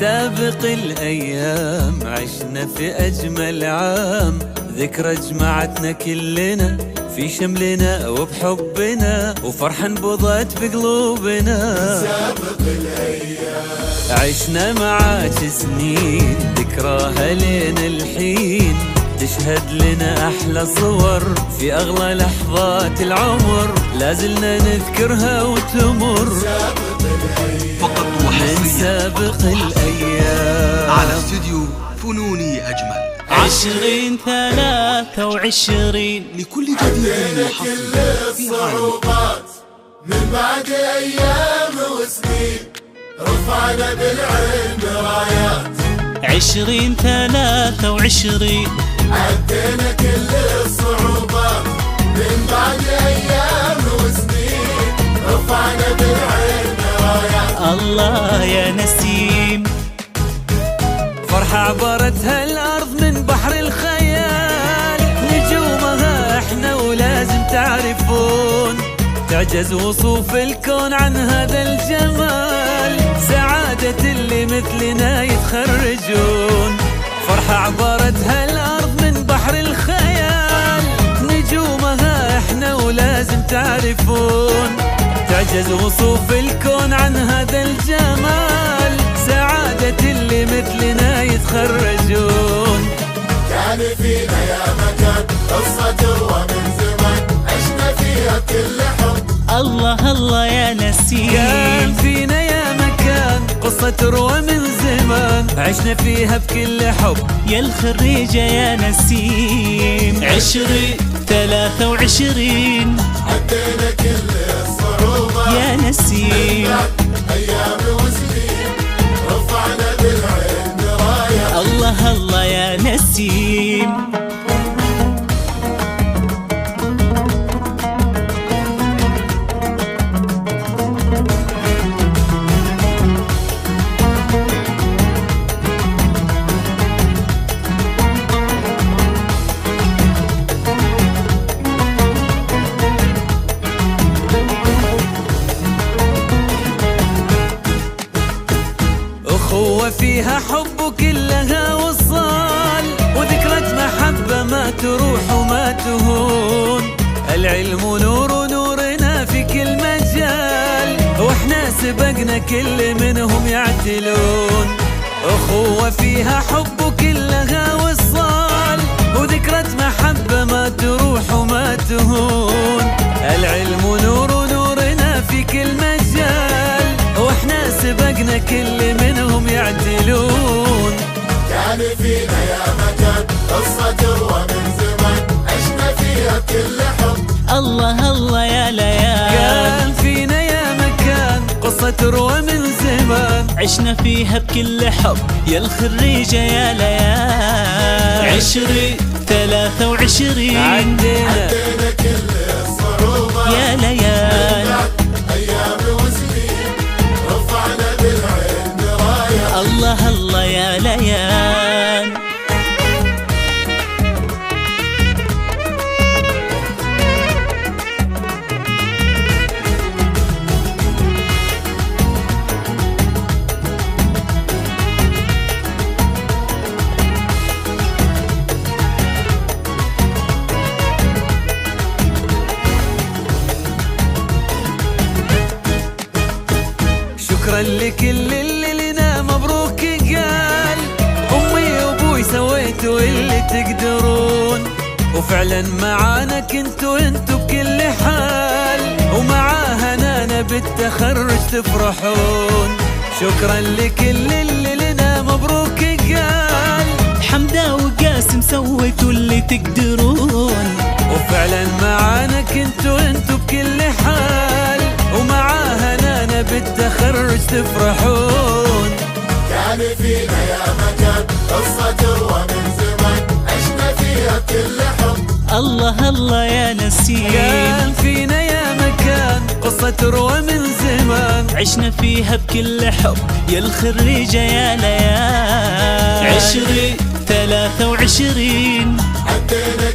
سابق الأيام عشنا في أجمل عام، ذكرى جمعتنا كلنا في شملنا وبحبنا، وفرحة انبضت بقلوبنا. سابق الأيام عشنا معاك سنين، ذكراها لين الحين تشهد لنا أحلى صور في أغلى لحظات العمر، لازلنا نذكرها وتمر. سابق الأيام فقط من وحصريا سابق الأيام على استوديو فنوني أجمل. 2023 لكل جديد عدينا وحصري كل في عالم الصعوبات من بعد أيام وسنين، رفعنا بالعلم رايات. 2023 عدينا كل الصعوبات من بعد أيام وسنين، رفعنا بالعلم رايات. الله يا نسيم، فرحة عبرتها الأرض من بحر الخيال، نجومها احنا ولازم تعرفون، تعجز وصوف الكون عن هذا الجمال، سعادة اللي مثلنا يتخرجون. فرحة عبرتها الأرض من بحر الخيال، نجومها احنا ولازم تعرفون، تعجز وصوف الكون عن هذا الجمال، سعادة اللي مثلنا يتخرجون. كان فينا يا مكان قصة تروى من زمان، عشنا فيها بكل حب. الله الله يا نسيم، كان فينا يا مكان قصة تروى من زمان، عشنا فيها بكل حب. يا الخريجة يا نسيم، 2023 عدينا كل الصعوبات يا نسيم، أيام وسنين، رفعنا بالعلم راية. الله الله يا نسيم. أخوة فيها حب وكلها وصال، وذكرى محبة ما تروح وما تهون، العلم نور ونورنا في كل مجال، واحنا سبقنا كل منهم يعتلون. أخوة فيها حب وكلها وصال، وذكرى محبة ما تروح وما تهون، العلم نور ونورنا في كل مجال، واحنا سبقنا كل منهم يعدلون. كان فينا يا مكان قصة تروى من زمان، عشنا فيها بكل حب. الله الله يا ليال، كان فينا يا مكان قصة تروى من زمان، عشنا فيها بكل حب. يا الخريجة يا ليال، 2023 عدينا عدينا كل الصعوبات يا ليال، أيام وسنين، رفعنا بالعلم راية. الله الله يا ليال. شكرا لكل اللي لنا مبروك قال، أمي وأبوي سويتوا اللي تقدرون، وفعلا معانا كنتوا انتوا بكل حال، ومعاها نانا بالتخرج تفرحون. شكرا لكل اللي لنا مبروك قال، حمدة وقاسم سويتوا اللي تقدرون، وفعلا معانا كنتوا انتوا بكل حال، ومعاها نانا بالتخرج تفرحون. كان فينا يا مكان قصة تروى من زمان، عشنا فيها بكل حب. الله الله يا نسيم، كان فينا يا مكان قصة تروى من زمان، عشنا فيها بكل حب. يا الخريجة يا ليال، 2023 عدينا